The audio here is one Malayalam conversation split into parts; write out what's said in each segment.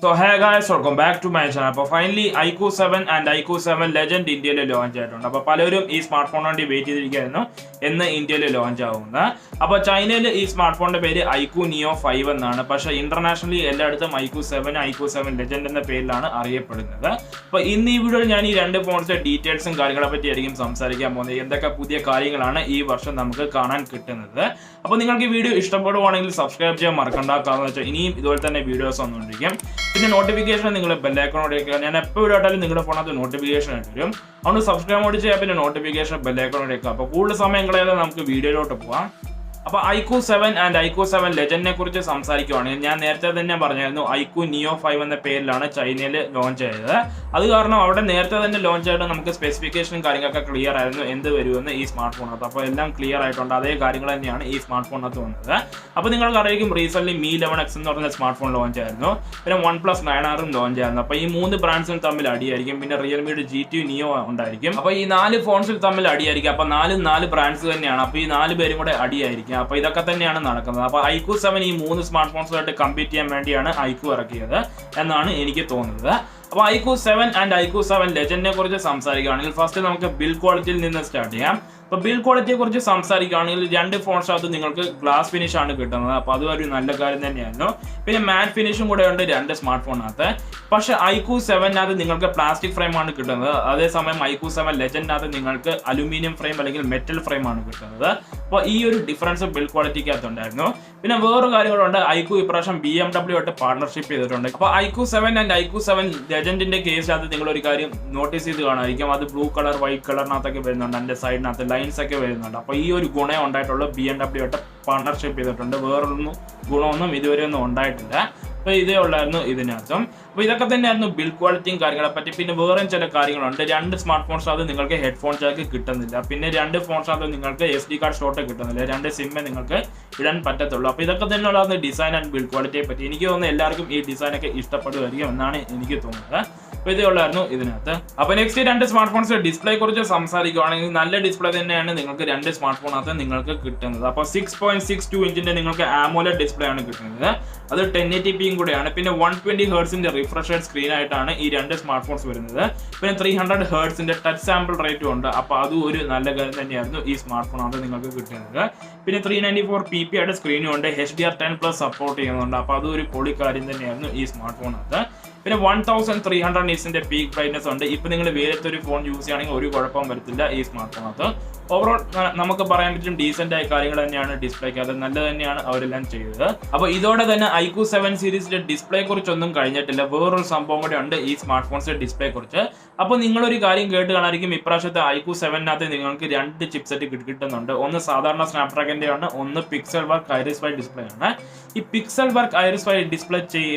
So hey guys, welcome back to my channel. അപ്പോൾ finally iQOO 7 and iQOO 7 legend ഇന്ത്യയിൽ ലോഞ്ച് ആയിട്ടുണ്ട്. അപ്പോൾ പലരും ഈ സ്മാർട്ട് ഫോണിന് വേണ്ടി വെയിറ്റ് ചെയ്തിരിക്കുകയായിരുന്നു എന്ന് ഇന്ത്യയിൽ ലോഞ്ച് ആവുന്നത്. അപ്പോൾ ചൈനയിൽ ഈ സ്മാർട്ട് ഫോണിന്റെ പേര് iQOO Neo 5 എന്നാണ്. പക്ഷേ ഇന്റർനാഷണലി എല്ലായിടത്തും iQOO 7 ലെജൻഡ് എന്ന പേരിലാണ് അറിയപ്പെടുന്നത്. അപ്പോൾ ഇന്ന് ഈ വീഡിയോയിൽ ഞാൻ ഈ രണ്ട് ഫോൺസിന്റെ ഡീറ്റെയിൽസും കാര്യങ്ങളെ പറ്റിയായിരിക്കും സംസാരിക്കാൻ പോകുന്നത്. എന്തൊക്കെ പുതിയ കാര്യങ്ങളാണ് ഈ വർഷം നമുക്ക് കാണാൻ കിട്ടുന്നത്. അപ്പോൾ നിങ്ങൾക്ക് ഈ വീഡിയോ ഇഷ്ടപ്പെടുവാണെങ്കിൽ സബ്സ്ക്രൈബ് ചെയ്യാൻ മറക്കണ്ട. കാരണം വെച്ചാൽ ഇനിയും ഇതുപോലെ തന്നെ വീഡിയോസ് വന്നുകൊണ്ടിരിക്കും. പിന്നെ നോട്ടിഫിക്കേഷൻ നിങ്ങൾ ബെല്ലൈക്കണോടേക്കുക. ഞാൻ എപ്പോൾ വീഡിയോ ഇട്ടാലും നിങ്ങളുടെ ഫോണകത്ത് നോട്ടിഫിക്കേഷൻ ആയിട്ട് വരും. അതുകൊണ്ട് സബ്സ്ക്രൈബ് കൂടി ചെയ്യാം. പിന്നെ നോട്ടിഫിക്കേഷൻ ബെല്ലൈക്കണോടേക്കുക. അപ്പോൾ കൂടുതൽ സമയം കളയാതെ നമുക്ക് വീഡിയോയിലോട്ട് പോകാം. അപ്പോൾ iQOO 7 ആൻഡ് iQOO 7 ലെജൻഡിനെ കുറിച്ച് സംസാരിക്കുകയാണെങ്കിൽ ഞാൻ നേരത്തെ തന്നെ പറഞ്ഞായിരുന്നു iQOO Neo 5 എന്ന പേരിലാണ് ചൈനയിൽ ലോഞ്ച് ചെയ്തത്. അത് കാരണം അവിടെ നേരത്തെ തന്നെ ലോഞ്ച് ആയിട്ട് നമുക്ക് സ്പെസിഫിക്കേഷനും കാര്യങ്ങളൊക്കെ ക്ലിയർ ആയിരുന്നു എന്ത് വരുമെന്ന് ഈ സ്മാർട്ട് ഫോണകത്ത്. അപ്പോൾ എല്ലാം ക്ലിയർ ആയിട്ടുണ്ട്. അതേ കാര്യങ്ങൾ തന്നെയാണ് ഈ സ്മാർട്ട് ഫോണിനകത്ത് വന്നത്. അപ്പോൾ നിങ്ങൾക്ക് അറിയാം റീസെന്റ് Mi 11X എന്ന് പറഞ്ഞ സ്മാർട്ട് ഫോൺ ലോഞ്ച് ആയിരുന്നു. പിന്നെ OnePlus 9R ലോഞ്ച് ആയിരുന്നു. അപ്പോൾ ഈ മൂന്ന് ബ്രാൻഡ്സും തമ്മിൽ അടിയായിരിക്കും. പിന്നെ റിയൽമിയുടെ GT Neo ഉണ്ടായിരിക്കും. അപ്പോൾ ഈ നാല് ഫോൺസിൽ തമ്മിൽ അടിയായിരിക്കും. അപ്പോൾ നാല് ബ്രാൻഡ്സ് തന്നെയാണ്. അപ്പോൾ ഈ നാല് പേരും കൂടെ അടിയായിരിക്കും. അപ്പോൾ ഇതൊക്കെ തന്നെയാണ് നടക്കുന്നത്. അപ്പോൾ iQOO 7 ഈ മൂന്ന് സ്മാർട്ട് ഫോൺസുമായിട്ട് കമ്പീറ്റ് ചെയ്യാൻ വേണ്ടിയാണ് iQOO ഇറക്കിയത് എന്നാണ് എനിക്ക് തോന്നുന്നത്. അപ്പോൾ iQOO 7 ആൻഡ് iQOO 7 ലെജൻഡിനെ കുറിച്ച് സംസാരിക്കുകയാണെങ്കിൽ ഫസ്റ്റ് നമുക്ക് ബിൽഡ് ക്വാളിറ്റിയിൽ നിന്ന് സ്റ്റാർട്ട് ചെയ്യാം. അപ്പോൾ ബിൽഡ് ക്വാളിറ്റിയെ കുറിച്ച് സംസാരിക്കുകയാണെങ്കിൽ രണ്ട് ഫോൺസിനകത്ത് നിങ്ങൾക്ക് ഗ്ലാസ് ഫിനിഷ് ആണ് കിട്ടുന്നത്. അപ്പോൾ അതും ഒരു നല്ല കാര്യം തന്നെയായിരുന്നു. പിന്നെ മാറ്റ് ഫിനിഷും കൂടെ ഉണ്ട് രണ്ട് സ്മാർട്ട് ഫോണിനകത്ത്. പക്ഷേ iQOO 7 നിങ്ങൾക്ക് പ്ലാസ്റ്റിക് ഫ്രെയിം ആണ് കിട്ടുന്നത്. അതേസമയം iQOO 7 ലെജൻഡിനകത്ത് നിങ്ങൾക്ക് അലുമിനിയം ഫ്രെയിം അല്ലെങ്കിൽ മെറ്റൽ ഫ്രെയിം ആണ് കിട്ടുന്നത്. അപ്പോൾ ഈ ഒരു ഡിഫറൻസ് ബിൽഡ് ക്വാളിറ്റിക്കകത്ത് ഉണ്ടായിരുന്നു. പിന്നെ വേറൊരു കാര്യങ്ങളുണ്ട്. iQOO ഇപ്രാവശ്യം BMW ആയിട്ട് പാർട്ണർഷിപ്പ് ചെയ്തിട്ടുണ്ട്. അപ്പോൾ iQOO 7 ആൻഡ് iQOO 7 ലെജൻഡിന്റെ കേസിനകത്ത് നിങ്ങൾ ഒരു കാര്യം നോട്ടീസ് ചെയ്ത് കാണാമായിരിക്കും. അത് ബ്ലൂ കളർ വൈറ്റ് കളറിനകത്തൊക്കെ വരുന്നുണ്ട്. അതിന്റെ സൈഡിനകത്ത് ലൈൻസ് ഒക്കെ വരുന്നുണ്ട്. അപ്പോൾ ഈ ഒരു ഗുണം ഉണ്ടായിട്ടുള്ള BMW ആയിട്ട് പാർട്ണർഷിപ്പ് ചെയ്തിട്ടുണ്ട്. വേറൊന്നും ഗുണമൊന്നും ഇതുവരെ ഒന്നും ഉണ്ടായിട്ടില്ല. അപ്പോൾ ഇതേ ഉള്ളായിരുന്നു ഇതിനകത്തും. അപ്പോൾ ഇതൊക്കെ തന്നെയായിരുന്നു ബിൽഡ് ക്വാളിറ്റിയും കാര്യങ്ങളെ പറ്റി. പിന്നെ വേറെയും ചില കാര്യങ്ങളുണ്ട്. രണ്ട് സ്മാർട്ട് ഫോൺസിനകത്ത് നിങ്ങൾക്ക് ഹെഡ്ഫോൺ ജാക്ക് കിട്ടുന്നില്ല. പിന്നെ രണ്ട് ഫോൺസിനകത്ത് നിങ്ങൾക്ക് SD കാർഡ് സ്ലോട്ട് കിട്ടുന്നില്ല. രണ്ട് സിമ്മേ നിങ്ങൾക്ക് ഇടാൻ പറ്റത്തുള്ളൂ. അപ്പോൾ ഇതൊക്കെ തന്നെയുള്ള ഡിസൈൻ ആൻഡ് ബിൽഡ് ക്വാളിറ്റിയെ പറ്റി എനിക്ക് തോന്നുന്നു എല്ലാവർക്കും ഈ ഡിസൈനൊക്കെ ഇഷ്ടപ്പെടുമായിരിക്കും എന്നാണ് എനിക്ക് തോന്നുന്നത്. അപ്പോൾ ഇതേ ഉള്ളായിരുന്നു ഇതിനകത്ത്. അപ്പോൾ നെക്സ്റ്റ് രണ്ട് സ്മാർട്ട് ഫോൺസിന്റെ ഡിസ്പ്ലേ കുറിച്ച് സംസാരിക്കുകയാണെങ്കിൽ നല്ല ഡിസ്പ്ലേ തന്നെയാണ് നിങ്ങൾക്ക് രണ്ട് സ്മാർട്ട് ഫോണിനകത്ത് നിങ്ങൾക്ക് കിട്ടുന്നത്. അപ്പോൾ 6.62 ഇഞ്ചിന്റെ നിങ്ങൾക്ക് AMOLED ഡിസ്പ്ലേ ആണ് കിട്ടുന്നത്. അത് 1080p കൂടെയാണ്. പിന്നെ 120 ഹെർട്സിന്റെ റിഫ്രഷ് റേറ്റ് സ്ക്രീൻ ആയിട്ടാണ് ഈ രണ്ട് സ്മാർട്ട് ഫോൺസ് വരുന്നത്. പിന്നെ 300 ഹെർട്സിന്റെ ടച്ച് സാമ്പിൾ റേറ്റും ഉണ്ട്. അപ്പോൾ അതും ഒരു നല്ല കാര്യം തന്നെയായിരുന്നു ഈ സ്മാർട്ട് ഫോണാണ് നിങ്ങൾക്ക് കിട്ടുന്നത്. പിന്നെ 394 ppi സ്ക്രീനും ഉണ്ട്. HDR10+ സപ്പോർട്ട് ചെയ്യുന്നുണ്ട്. അപ്പോൾ അതും ഒരു പൊളി കാര്യം തന്നെയായിരുന്നു ഈ സ്മാർട്ട് ഫോണകത്ത്. പിന്നെ 1300 നിറ്റ്സിന്റെ പീക്ക് ബ്രൈറ്റ്നസ് ഉണ്ട്. ഇപ്പൊ നിങ്ങൾ വേറത്തെ ഒരു ഫോൺ യൂസ് ചെയ്യുകയാണെങ്കിൽ ഒരു കുഴപ്പവും വരത്തില്ല ഈ സ്മാർട്ട് ഫോണകത്ത്. ഓവറോൾ നമുക്ക് പറയാൻ പറ്റും ഡീസന്റ് ആയ കാര്യങ്ങൾ തന്നെയാണ് ഡിസ്പ്ലേക്ക്. അത് നല്ല തന്നെയാണ് അവരെല്ലാം ചെയ്തത്. അപ്പോൾ ഇതോടെ തന്നെ iQOO 7 സീരീസിന്റെ ഡിസ്പ്ലേ കുറിച്ചൊന്നും കഴിഞ്ഞിട്ടില്ല. വേറൊരു സംഭവം കൂടെ ഉണ്ട് ഈ സ്മാർട്ട് ഫോൺസിന്റെ ഡിസ്പ്ലേ കുറിച്ച്. അപ്പോൾ നിങ്ങളൊരു കാര്യം കേട്ട് കാണായിരിക്കും ഇപ്രാവശ്യത്തെ iQOO 7 നിങ്ങൾക്ക് രണ്ട് ചിപ്സെറ്റ് കിട്ടുന്നുണ്ട്. ഒന്ന് സാധാരണ സ്നാപ്ഡ്രാഗന്റെ ആണ്, ഒന്ന് pixel work iris Y display ആണ്. ഈ pixel work iris Y display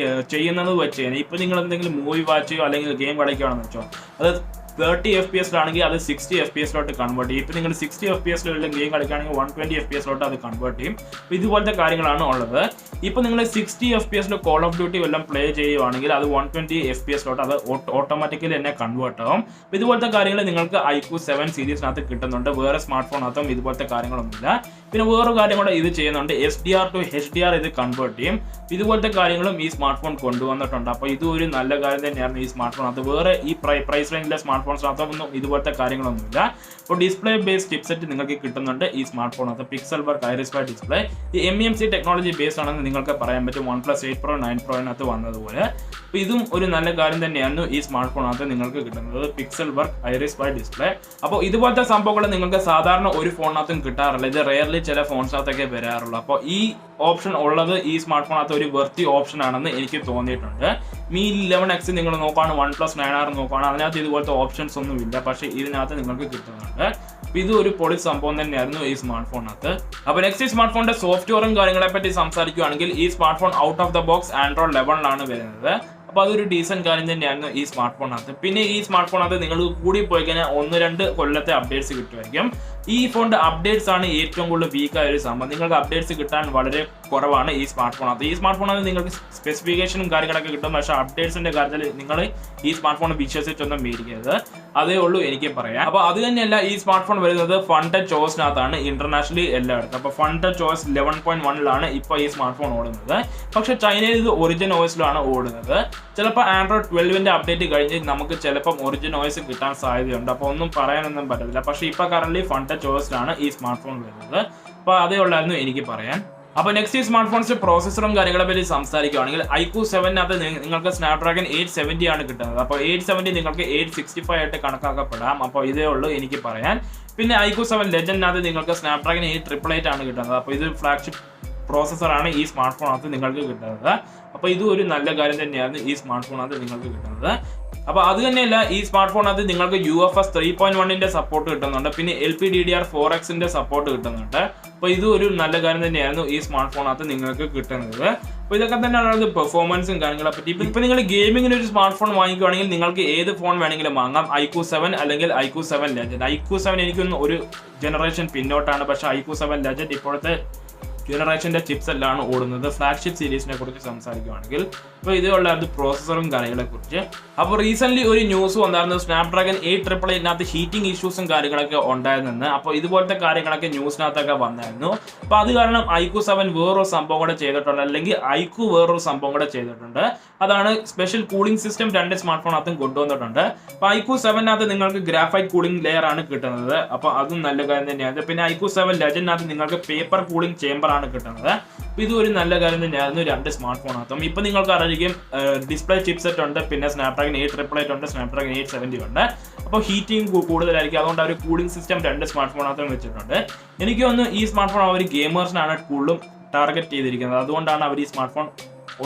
ചെയ്യുന്നത് വെച്ച് ഇപ്പൊ നിങ്ങൾ എന്തെങ്കിലും മൂവി വാച്ച് ചെയ്യോ അല്ലെങ്കിൽ ഗെയിം കളിക്കുകയാണെന്ന് വെച്ചോ, അത് 30 FPS ആണെങ്കിൽ അത് 60 FPS കൺവേർട്ട് ചെയ്യും. ഇപ്പൊ നിങ്ങൾ 60 FPS ഗെയിം കളിക്കുകയാണെങ്കിൽ 120 FPS അത് കൺവേർട്ട് ചെയ്യും. അപ്പോൾ ഇതുപോലത്തെ കാര്യങ്ങളാണ് ഉള്ളത്. ഇപ്പൊ നിങ്ങൾ 60 FPS കോൾ ഓഫ് ഡ്യൂട്ടി എല്ലാം പ്ലേ ചെയ്യുവാണെങ്കിൽ അത് 120 FPS അത് ഓട്ടോമാറ്റിക്കലി തന്നെ കൺവേർട്ട് ആവും. അപ്പോൾ ഇതുപോലത്തെ കാര്യങ്ങൾ നിങ്ങൾക്ക് iQOO 7 സീരീസിനകത്ത് കിട്ടുന്നുണ്ട്. വേറെ സ്മാർട്ട് ഫോണിനകത്തും ഇതുപോലത്തെ കാര്യങ്ങളൊന്നുമില്ല. പിന്നെ വേറൊരു കാര്യം കൂടെ ഇത് ചെയ്യുന്നുണ്ട്. SDR to HDR ഇത് കൺവേർട്ട് ചെയ്യും. ഇതുപോലത്തെ കാര്യങ്ങളും ഈ സ്മാർട്ട് ഫോൺ കൊണ്ടുവന്നിട്ടുണ്ട്. അപ്പോൾ ഇതും ഒരു നല്ല കാര്യം തന്നെയാണ് ഈ സ്മാർട്ട് ഫോണകത്ത്. വേറെ ഈ പ്രൈസ് റേഞ്ചിലെ സ്മാർട്ട് ഫോൺസിനകത്തൊന്നും ഇതുപോലത്തെ കാര്യങ്ങളൊന്നുമില്ല. അപ്പോൾ ഡിസ്പ്ലേ ബേസ്ഡ് ചിപ്സെറ്റ് നിങ്ങൾക്ക് കിട്ടുന്നുണ്ട് ഈ സ്മാർട്ട് ഫോണകത്ത്. Pixel work iris Y display ഈ MEMC ടെക്നോളജി ബേസ്ഡ് ആണെന്ന് നിങ്ങൾക്ക് പറയാൻ പറ്റും. OnePlus 8 Pro 9 Pro വന്നതുപോലെ. അപ്പോൾ ഇതും ഒരു നല്ല കാര്യം തന്നെയായിരുന്നു ഈ സ്മാർട്ട് ഫോണകത്ത് നിങ്ങൾക്ക് കിട്ടുന്നത്. Pixel work iris Y display. അപ്പോൾ ഇതുപോലത്തെ സംഭവങ്ങൾ നിങ്ങൾക്ക് സാധാരണ ഒരു ഫോണിനകത്തും കിട്ടാറില്ല. ഇത് റെയർലി ചില ഫോൺസിനകത്തൊക്കെ വരാറുള്ളൂ. അപ്പോൾ ഈ ഓപ്ഷൻ ഉള്ളത് ഈ സ്മാർട്ട് ഫോണകത്ത് ഒരു വെർത്തി ഓപ്ഷൻ ആണെന്ന് എനിക്ക് തോന്നിയിട്ടുണ്ട്. Mi 11X നിങ്ങൾ നോക്കുകയാണ്, OnePlus 9R നോക്കുകയാണ്, അതിനകത്ത് ഇതുപോലത്തെ ഓപ്ഷൻസ് ഒന്നും ഇല്ല. പക്ഷേ ഇതിനകത്ത് നിങ്ങൾക്ക് കിട്ടുന്നുണ്ട്. ഇത് ഒരു പൊളി സംഭവം തന്നെയായിരുന്നു ഈ സ്മാർട്ട് ഫോണിനകത്ത്. അപ്പോൾ നെക്സ്റ്റ് സ്മാർട്ട് ഫോണിന്റെ സോഫ്റ്റ്വെയറും കാര്യങ്ങളെ പറ്റി സംസാരിക്കുകയാണെങ്കിൽ ഈ smart phone out of the box Android 11 വരുന്നത്. അപ്പോൾ അതൊരു ഡീസന്റ് കാര്യം തന്നെയായിരുന്നു ഈ സ്മാർട്ട് ഫോണിനകത്ത്. പിന്നെ ഈ സ്മാർട്ട് ഫോണിനകത്ത് നിങ്ങൾ കൂടി പോയി കഴിഞ്ഞാൽ 1-2 കൊല്ലത്തെ അപ്ഡേറ്റ്സ് കിട്ടുമായിരിക്കും. ഈ ഫോണിന്റെ അപ്ഡേറ്റ്സ് ആണ് ഏറ്റവും കൂടുതൽ വീക്കായ ഒരു സംഭവം. നിങ്ങൾക്ക് അപ്ഡേറ്റ്സ് കിട്ടാൻ വളരെ കുറവാണ് ഈ സ്മാർട്ട് ഫോണകത്ത്. ഈ സ്മാർട്ട് ഫോണകത്ത് നിങ്ങൾക്ക് സ്പെസിഫിക്കേഷനും കാര്യങ്ങളൊക്കെ കിട്ടും, പക്ഷേ അപ്ഡേറ്റ്സിന്റെ കാര്യത്തിൽ നിങ്ങൾ ഈ സ്മാർട്ട് ഫോൺ വിശ്വസിച്ചൊന്നും മേടിക്കരുത്. അതേ ഉള്ളൂ എനിക്ക് പറയാം. അപ്പോൾ അത് തന്നെയല്ല, ഈ സ്മാർട്ട് ഫോൺ വരുന്നത് ഫൺ ടച്ച് OSനകത്താണ് ഇന്റർനാഷണലി എല്ലായിടത്തും. അപ്പോൾ ഫൺ ടച്ച് OS 11.1 ഇപ്പോൾ ഈ സ്മാർട്ട് ഫോൺ ഓടുന്നത്. പക്ഷേ ചൈനയിൽ ഇത് ഒറിജിൻ OSലാണ് ഓടുന്നത്. ചിലപ്പോൾ ആൻഡ്രോയിഡ് 12ന്റെ അപ്ഡേറ്റ് കഴിഞ്ഞ് നമുക്ക് ചിലപ്പം ഒറിജിൻ OS കിട്ടാൻ സാധ്യതയുണ്ട്. അപ്പോൾ ഒന്നും പറയാനൊന്നും പറ്റത്തില്ല. പക്ഷേ ഇപ്പോൾ കറന്റ് ഫൺ ടച്ച് OSലാണ് ഈ സ്മാർട്ട് ഫോൺ വരുന്നത്. അപ്പോൾ അതേ ഉള്ളായിരുന്നു എനിക്ക് പറയാൻ. അപ്പോൾ നെക്സ്റ്റ് ഈ സ്മാർട്ട് ഫോൺസിന്റെ പ്രോസസ്സറും കാര്യങ്ങളെ പറ്റി സംസാരിക്കുകയാണെങ്കിൽ iQOO 7നകത്ത് നിങ്ങൾക്ക് സ്നാപ്ഡ്രാഗൺ 870 ആണ് കിട്ടുന്നത്. അപ്പോൾ 870 നിങ്ങൾക്ക് 865 ആയിട്ട് കണക്കാക്കപ്പെടാം. അപ്പോൾ ഇതേ ഉള്ളൂ എനിക്ക് പറയാൻ. പിന്നെ iQOO 7 ലെജൻഡിനകത്ത് നിങ്ങൾക്ക് സ്നാപ്ഡ്രാഗൺ 888 ആണ് കിട്ടുന്നത്. അപ്പോൾ ഇത് ഫ്ലാഗ്ഷിപ്പ് പ്രോസസ്സറാണ് ഈ സ്മാർട്ട് ഫോണകത്ത് നിങ്ങൾക്ക് കിട്ടുന്നത്. അപ്പോൾ ഇതും ഒരു നല്ല കാര്യം തന്നെയാണ് ഈ സ്മാർട്ട് ഫോണകത്ത് നിങ്ങൾക്ക് കിട്ടുന്നത്. അപ്പോൾ അത് തന്നെയല്ല, ഈ സ്മാർട്ട് ഫോണകത്ത് നിങ്ങൾക്ക് UFS 3.1ന്റെ സപ്പോർട്ട് കിട്ടുന്നുണ്ട്. പിന്നെ LPDDR4Xന്റെ സപ്പോർട്ട് കിട്ടുന്നുണ്ട്. അപ്പോൾ ഇതും ഒരു നല്ല കാര്യം തന്നെയായിരുന്നു ഈ സ്മാർട്ട് ഫോണകത്ത് നിങ്ങൾക്ക് കിട്ടുന്നത്. അപ്പോൾ ഇതൊക്കെ തന്നെയാണ് പെർഫോമൻസും കാര്യങ്ങളെ പറ്റി. ഇപ്പോൾ നിങ്ങൾ ഗെയിമിങ്ങിന് ഒരു സ്മാർട്ട് ഫോൺ വാങ്ങിക്കുകയാണെങ്കിൽ നിങ്ങൾക്ക് ഏത് ഫോൺ വേണമെങ്കിലും വാങ്ങാം. iQOO 7 അല്ലെങ്കിൽ iQOO 7 ലെജൻഡ്. iQOO 7 എനിക്കൊന്ന് ഒരു ജനറേഷൻ പിന്നോട്ടാണ്, പക്ഷേ iQOO 7 ലെജൻഡ് ഇപ്പോഴത്തെ ജനറേഷന്റെ ചിപ്സ് എല്ലാം ഓടുന്നത്. ഫ്ലാഗ്ഷിപ്പ് സീരീസിനെ കുറിച്ച് സംസാരിക്കുകയാണെങ്കിൽ അപ്പോൾ ഇതുള്ള പ്രോസസ്സറും കാര്യങ്ങളെ കുറിച്ച്. അപ്പോൾ റീസെന്റ് ഒരു ന്യൂസ് വന്നായിരുന്നു, സ്നാപ്ഡ്രാഗൺ 888 ഹീറ്റിംഗ് ഇഷ്യൂസും കാര്യങ്ങളൊക്കെ ഉണ്ടായിരുന്നെന്ന്. അപ്പോൾ ഇതുപോലത്തെ കാര്യങ്ങളൊക്കെ ന്യൂസിനകത്തൊക്കെ വന്നായിരുന്നു. അപ്പോൾ അത് കാരണം iQOO 7 വേറൊരു സംഭവം കൂടെ ചെയ്തിട്ടുണ്ട്, അല്ലെങ്കിൽ iQOO വേറൊരു സംഭവം കൂടെ ചെയ്തിട്ടുണ്ട്. അതാണ് സ്പെഷ്യൽ കൂളിംഗ് സിസ്റ്റം രണ്ട് സ്മാർട്ട് ഫോണകത്തും കൊണ്ടുവന്നിട്ടുണ്ട്. അപ്പോൾ iQOO 7നകത്ത് നിങ്ങൾക്ക് ഗ്രാഫൈറ്റ് കൂളിംഗ് ലെയർ ആണ് കിട്ടുന്നത്. അപ്പോൾ അതും നല്ല കാര്യം തന്നെയാണ്. പിന്നെ iQOO 7 ലെജൻഡിനകത്ത് നിങ്ങൾക്ക് പേപ്പർ കൂളിംഗ് ചേമ്പർ ആണ് കിട്ടുന്നത്. അപ്പോൾ ഇതും ഒരു നല്ല കാര്യം തന്നെയായിരുന്നു രണ്ട് സ്മാർട്ട് ഫോണകത്തും. ഇപ്പോൾ നിങ്ങൾക്ക് അറിയാം ഡിസ്പ്ലേ ചിപ്സെറ്റ് ഉണ്ട്, പിന്നെ സ്നാപ്ഡ്രാഗൺ 888 ഉണ്ട്, സ്നാപ്ഡ്രാഗൺ 870 ഉണ്ട്. അപ്പോൾ ഹീറ്റിംഗ് കൂടുതലായിരിക്കും. അതുകൊണ്ട് അവർ കൂളിംഗ് സിസ്റ്റം രണ്ട് സ്മാർട്ട് ഫോണകത്തും വെച്ചിട്ടുണ്ട്. എനിക്ക് തോന്നുന്നു ഈ സ്മാർട്ട് ഫോൺ അവർ ഗെയിമേഴ്സിനാണ് കൂടുതലും ടാർഗറ്റ് ചെയ്തിരിക്കുന്നത്. അതുകൊണ്ടാണ് അവർ ഈ സ്മാർട്ട് ഫോൺ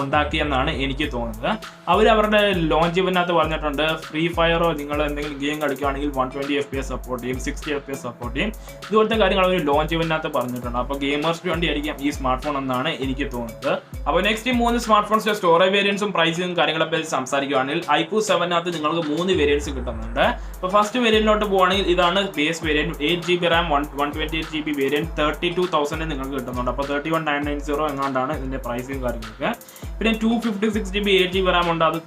ഉണ്ടാക്കിയെന്നാണ് എനിക്ക് തോന്നുന്നത്. അവരുടെ ലോഞ്ച് ഇവന്റിനകത്ത് പറഞ്ഞിട്ടുണ്ട്, ഫ്രീ ഫയറോ നിങ്ങൾ എന്തെങ്കിലും ഗെയിം കളിക്കുകയാണെങ്കിൽ 120 FPS സപ്പോർട്ട് ചെയ്യും, 60 FPS സപ്പോർട്ട് ചെയ്യും. ഇതുപോലത്തെ കാര്യങ്ങൾ അവർ ലോഞ്ച് ഇവന്റിനകത്ത് പറഞ്ഞിട്ടുണ്ട്. അപ്പോൾ ഗെയിമേഴ്സിന് വേണ്ടിയായിരിക്കും ഈ സ്മാർട്ട് ഫോൺ എന്നാണ് എനിക്ക് തോന്നുന്നത്. അപ്പോൾ നെക്സ്റ്റ് ഈ 3 സ്മാർട്ട് ഫോൺസിന്റെ സ്റ്റോറേജ് വേരിയൻസും പ്രൈസും കാര്യങ്ങളെ പറ്റി സംസാരിക്കുകയാണെങ്കിൽ iQOO 7നകത്ത് നിങ്ങൾക്ക് 3 വേരിയൻസ് കിട്ടുന്നുണ്ട്. അപ്പോൾ ഫസ്റ്റ് വേരിയന്റിലോട്ട് പോകുകയാണെങ്കിൽ ഇതാണ് base variant, 8GB RAM 128GB variant 32,000 നിങ്ങൾക്ക് കിട്ടുന്നുണ്ട്. അപ്പോൾ 31,990 എങ്ങാണ്ടാണ് ഇതിന്റെ പ്രൈസും കാര്യങ്ങളൊക്കെ. പിന്നെ 256GB 8GB RAM ഉണ്ട്, അത്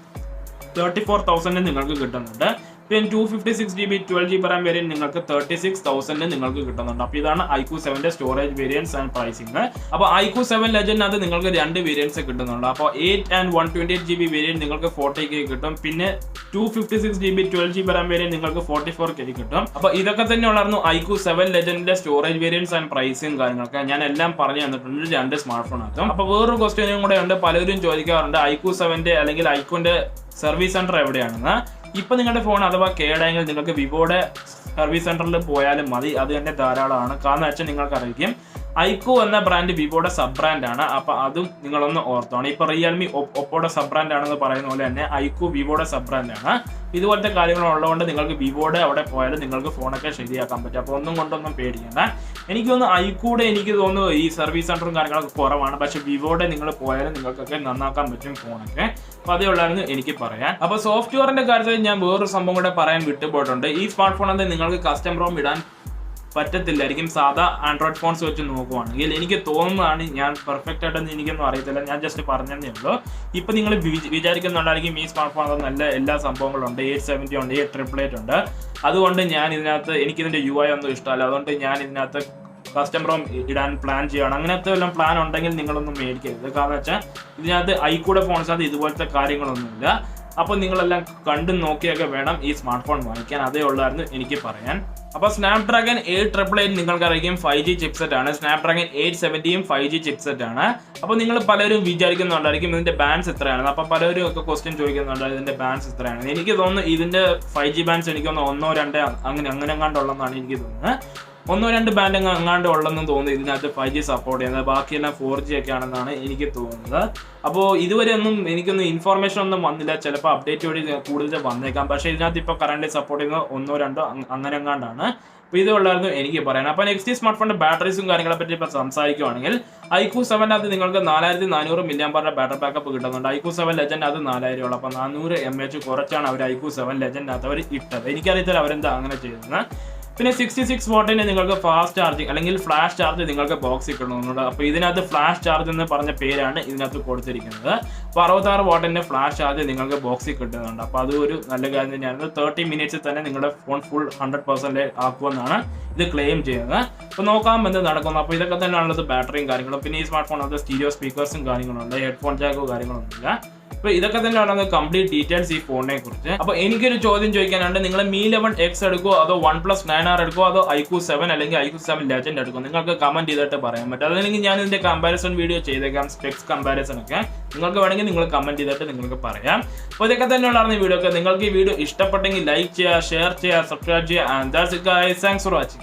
34,000 നിങ്ങൾക്ക് കിട്ടുന്നുണ്ട്. പിന്നെ 256GB 12GB RAM വേരിയന്റ് നിങ്ങൾക്ക് 36,000 നിങ്ങൾക്ക് കിട്ടുന്നുണ്ട്. അപ്പോൾ ഇതാണ് iQOO 7ന്റെ സ്റ്റോറേജ് വേരിയൻസ് ആൻഡ് പ്രൈസിങ്. അപ്പോൾ iQOO 7 ലെജൻഡിനകത്ത് നിങ്ങൾക്ക് 2 വേരിയൻസ് കിട്ടുന്നുണ്ട്. അപ്പോൾ 8 and 128GB വേരിയന്റ് നിങ്ങൾക്ക് 40K കിട്ടും. പിന്നെ 256GB 12GB RAM വേരിയന്റ് നിങ്ങൾക്ക് 44K കിട്ടും. അപ്പോൾ ഇതൊക്കെ തന്നെ ഉള്ളായിരുന്നു iQOO 7 ലെജൻഡിന്റെ സ്റ്റോറേജ് വേരിയൻസ് ആൻഡ് പ്രൈസും കാര്യങ്ങളൊക്കെ ഞാൻ എല്ലാം പറഞ്ഞു തന്നിട്ടുണ്ട് രണ്ട് സ്മാർട്ട് ഫോണകത്തും. അപ്പോൾ വേറൊരു ക്വസ്റ്റ്യനും കൂടെ ഉണ്ട്, പലരും ചോദിക്കാറുണ്ട് iQOO 7ന്റെ അല്ലെങ്കിൽ iQOOന്റെ സർവീസ് സെന്റർ എവിടെയാണെന്ന്. ഇപ്പൊ നിങ്ങളുടെ ഫോൺ അഥവാ കേടായെങ്കിൽ നിങ്ങൾക്ക് വിവോയുടെ സർവീസ് സെന്ററിൽ പോയാലും മതി, അത് തന്നെ ധാരാളമാണ്. കാരണം വെച്ചാൽ നിങ്ങൾക്ക് അറിയിക്കും iQOO എന്ന ബ്രാൻഡ് വിവോയുടെ സബ് ബ്രാൻഡാണ്. അപ്പൊ അതും നിങ്ങളൊന്ന് ഓർത്തോണം. ഇപ്പൊ റിയൽമി ഒപ്പോയുടെ സബ് ബ്രാൻഡ് ആണെന്ന് പറയുന്ന പോലെ തന്നെ iQOO വിവോയുടെ സബ് ബ്രാൻഡാണ്. ഇതുപോലത്തെ കാര്യങ്ങൾ ഉള്ളതുകൊണ്ട് നിങ്ങൾക്ക് വിവോയുടെ അവിടെ പോയാലും നിങ്ങൾക്ക് ഫോണൊക്കെ ശരിയാക്കാൻ പറ്റും. അപ്പോൾ ഒന്നും കൊണ്ടൊന്നും പേടിക്കണ്ട. എനിക്ക് തോന്നുന്നു iQOOയുടെ എനിക്ക് തോന്നുന്നു ഈ സർവീസ് സെന്ററും കാര്യങ്ങളൊക്കെ കുറവാണ്, പക്ഷെ വിവോയുടെ നിങ്ങൾ പോയാലും നിങ്ങൾക്കൊക്കെ നന്നാക്കാൻ പറ്റും ഫോണൊക്കെ. അപ്പോൾ അതേ ഉള്ളായിരുന്നു എനിക്ക് പറയാൻ. അപ്പോൾ സോഫ്റ്റ്വെയറിന്റെ കാര്യത്തിൽ ഞാൻ വേറൊരു സംഭവം കൂടെ പറയാൻ വിട്ടുപോയിട്ടുണ്ട്. ഈ സ്മാർട്ട് ഫോണിൽ നിങ്ങൾക്ക് കസ്റ്റം റോം ഇടാൻ പറ്റത്തില്ലായിരിക്കും സാധാ ആൻഡ്രോയിഡ് ഫോൺസ് വെച്ച് നോക്കുവാണെങ്കിൽ. എനിക്ക് തോന്നുന്നതാണ്, ഞാൻ പെർഫെക്റ്റ് ആയിട്ടൊന്നും എനിക്കൊന്നും അറിയത്തില്ല, ഞാൻ ജസ്റ്റ് പറഞ്ഞതേ ഉള്ളൂ. ഇപ്പം നിങ്ങൾ വിചാരിക്കുന്നുണ്ടായിരിക്കും ഈ സ്മാർട്ട് ഫോൺ നല്ല എല്ലാ സംഭവങ്ങളുണ്ട്, 870 ഉണ്ട്, 888 ഉണ്ട്. അതുകൊണ്ട് ഞാൻ ഇതിനകത്ത് എനിക്കിതിൻ്റെ UI ഒന്നും ഇഷ്ടമല്ല, അതുകൊണ്ട് ഞാൻ ഇതിനകത്ത് കസ്റ്റം റോം ഇടാൻ പ്ലാൻ ചെയ്യണം. അങ്ങനത്തെ വല്ല പ്ലാൻ ഉണ്ടെങ്കിൽ നിങ്ങളൊന്നും മേടിക്കരുത്. കാരണം വെച്ചാൽ ഇതിനകത്ത് iQOOയുടെ ഫോൺസിനകത്ത് ഇതുപോലത്തെ കാര്യങ്ങളൊന്നുമില്ല. അപ്പോൾ നിങ്ങളെല്ലാം കണ്ടു നോക്കിയൊക്കെ വേണം ഈ സ്മാർട്ട് ഫോൺ വാങ്ങിക്കാൻ. അതേ ഉള്ളായിരുന്നു എനിക്ക് പറയാൻ. അപ്പോൾ സ്നാപ്ഡ്രാഗൺ 888 നിങ്ങൾക്കറിയാം 5G ചിപ്സെറ്റ് ആണ്. സ്നാപ്ഡ്രാഗൺ 870യും 5G ചിപ്സെറ്റ് ആണ്. അപ്പോൾ നിങ്ങൾ പലരും വിചാരിക്കുന്നുണ്ടായിരിക്കും ഇതിന്റെ ബാൻഡ്സ് എത്രയാണ്. അപ്പോൾ പലരും ഒക്കെ ക്വസ്റ്റ്യൻ ചോദിക്കുന്നുണ്ട് ഇതിന്റെ ബാൻഡ്സ് എത്രയാണ്. എനിക്ക് തോന്നുന്നു ഇതിന്റെ 5G ബാൻഡ്സ് എനിക്ക് തോന്നുന്നു 1, 2 അങ്ങനെ എങ്ങാണ്ടുള്ളതെന്നാണ് എനിക്ക് തോന്നുന്നത്. 1, 2 ബാൻഡ് എങ്ങാണ്ട് ഉള്ളതെന്ന് തോന്നുന്നു ഇതിനകത്ത് 5G സപ്പോർട്ട് ചെയ്യുന്നത്. ബാക്കിയെല്ലാം 4G ഒക്കെ ആണെന്നാണ് എനിക്ക് തോന്നുന്നത്. അപ്പോൾ ഇതുവരെ ഒന്നും എനിക്കൊന്നും ഇൻഫോർമേഷൻ ഒന്നും വന്നില്ല. ചിലപ്പോൾ അപ്ഡേറ്റ് വഴി കൂടുതൽ വന്നേക്കാം. പക്ഷേ ഇതിനകത്ത് ഇപ്പോൾ കറന്റ് സപ്പോർട്ട് ചെയ്യുന്നത് 1, 2 അങ്ങനെ എങ്ങാണ്ടാണ്. അപ്പോൾ ഇതുള്ളായിരുന്നു എനിക്ക് പറയാൻ. അപ്പോൾ നെക്സ്റ്റ് സ്മാർട്ട് ഫോണിന്റെ ബാറ്ററീസും കാര്യങ്ങളെ പറ്റി ഇപ്പോൾ സംസാരിക്കുകയാണെങ്കിൽ iQOO 7നകത്ത് നിങ്ങൾക്ക് 4400 mAh ബാറ്ററി ബാക്കപ്പ് കിട്ടുന്നുണ്ട്. iQOO 7 ലെജൻഡിനകത്ത് 4000 ഉള്ളൂ. അപ്പോൾ 400 mAh കുറച്ചാണ് അവർ iQOO 7 ലെജൻഡിനകത്ത് അവർ ഇട്ടത്. എനിക്കറിയത്തില്ല അവരെന്താ അങ്ങനെ ചെയ്തത്. പിന്നെ 66 വാട്ടിന് നിങ്ങൾക്ക് ഫാസ്റ്റ് ചാർജിങ് അല്ലെങ്കിൽ ഫ്ലാഷ് ചാർജ് നിങ്ങൾക്ക് ബോക്സിൽ കിട്ടുന്നുണ്ട്. അപ്പോൾ ഇതിനകത്ത് ഫ്ലാഷ് ചാർജ് എന്ന് പറഞ്ഞ പേരാണ് ഇതിനകത്ത് കൊടുത്തിരിക്കുന്നത്. അപ്പോൾ 66 വാട്ടിന്റെ ഫ്ലാഷ് ചാർജ് നിങ്ങൾക്ക് ബോക്സിൽ കിട്ടുന്നുണ്ട്. അപ്പോൾ അത് ഒരു നല്ല കാര്യം തന്നെയാണ്. 30 മിനിറ്റ്സിൽ തന്നെ നിങ്ങളുടെ ഫോൺ ഫുൾ 100% ആക്കുമെന്നാണ് ഇത് ക്ലെയിം ചെയ്യുന്നത്. അപ്പോൾ നോക്കാം എന്ത് നടക്കുന്നു. അപ്പോൾ ഇതൊക്കെ തന്നെയാണുള്ളത് ബാറ്ററിയും കാര്യങ്ങളും. പിന്നെ ഈ സ്മാർട്ട് ഫോൺ അത് സ്റ്റീരിയോ സ്പീക്കേഴ്സും കാര്യങ്ങളുണ്ട്, ഹെഡ്ഫോൺ ജാക്കോ കാര്യങ്ങളൊന്നുമില്ല. അപ്പോൾ ഇതൊക്കെ തന്നെയാണ് കംപ്ലീറ്റ് ഡീറ്റെയിൽസ് ഈ ഫോണിനെ കുറിച്ച്. അപ്പോൾ എനിക്കൊരു ചോദ്യം ചോദിക്കാനുണ്ട്, നിങ്ങൾ Mi 11X എടുക്കുമോ അതോ OnePlus 9R എടുക്കുമോ അതോ iQOO 7 അല്ലെങ്കിൽ iQOO 7 Legend എടുക്കുമോ? നിങ്ങൾക്ക് കമന്റ് ചെയ്തിട്ട് പറയാൻ പറ്റും. അതല്ലെങ്കിൽ ഞാൻ ഇതിന്റെ കമ്പാരിസൺ വീഡിയോ ചെയ്തേക്കാം, സ്പെക്സ് കമ്പാരിസൺ ഒക്കെ. നിങ്ങൾക്ക് വേണമെങ്കിൽ നിങ്ങൾ കമന്റ് ചെയ്തിട്ട് നിങ്ങൾക്ക് പറയാം. അപ്പോൾ ഇതൊക്കെ തന്നെയുള്ളതാണ് ഈ വീഡിയോ ഒക്കെ. നിങ്ങൾക്ക് ഈ വീഡിയോ ഇഷ്ടപ്പെട്ടെങ്കിൽ ലൈക്ക് ചെയ്യുക, ഷെയർ ചെയ്യുക, സബ്സ്ക്രൈബ് ചെയ്യുക. And that's it guys. Thanks for watching.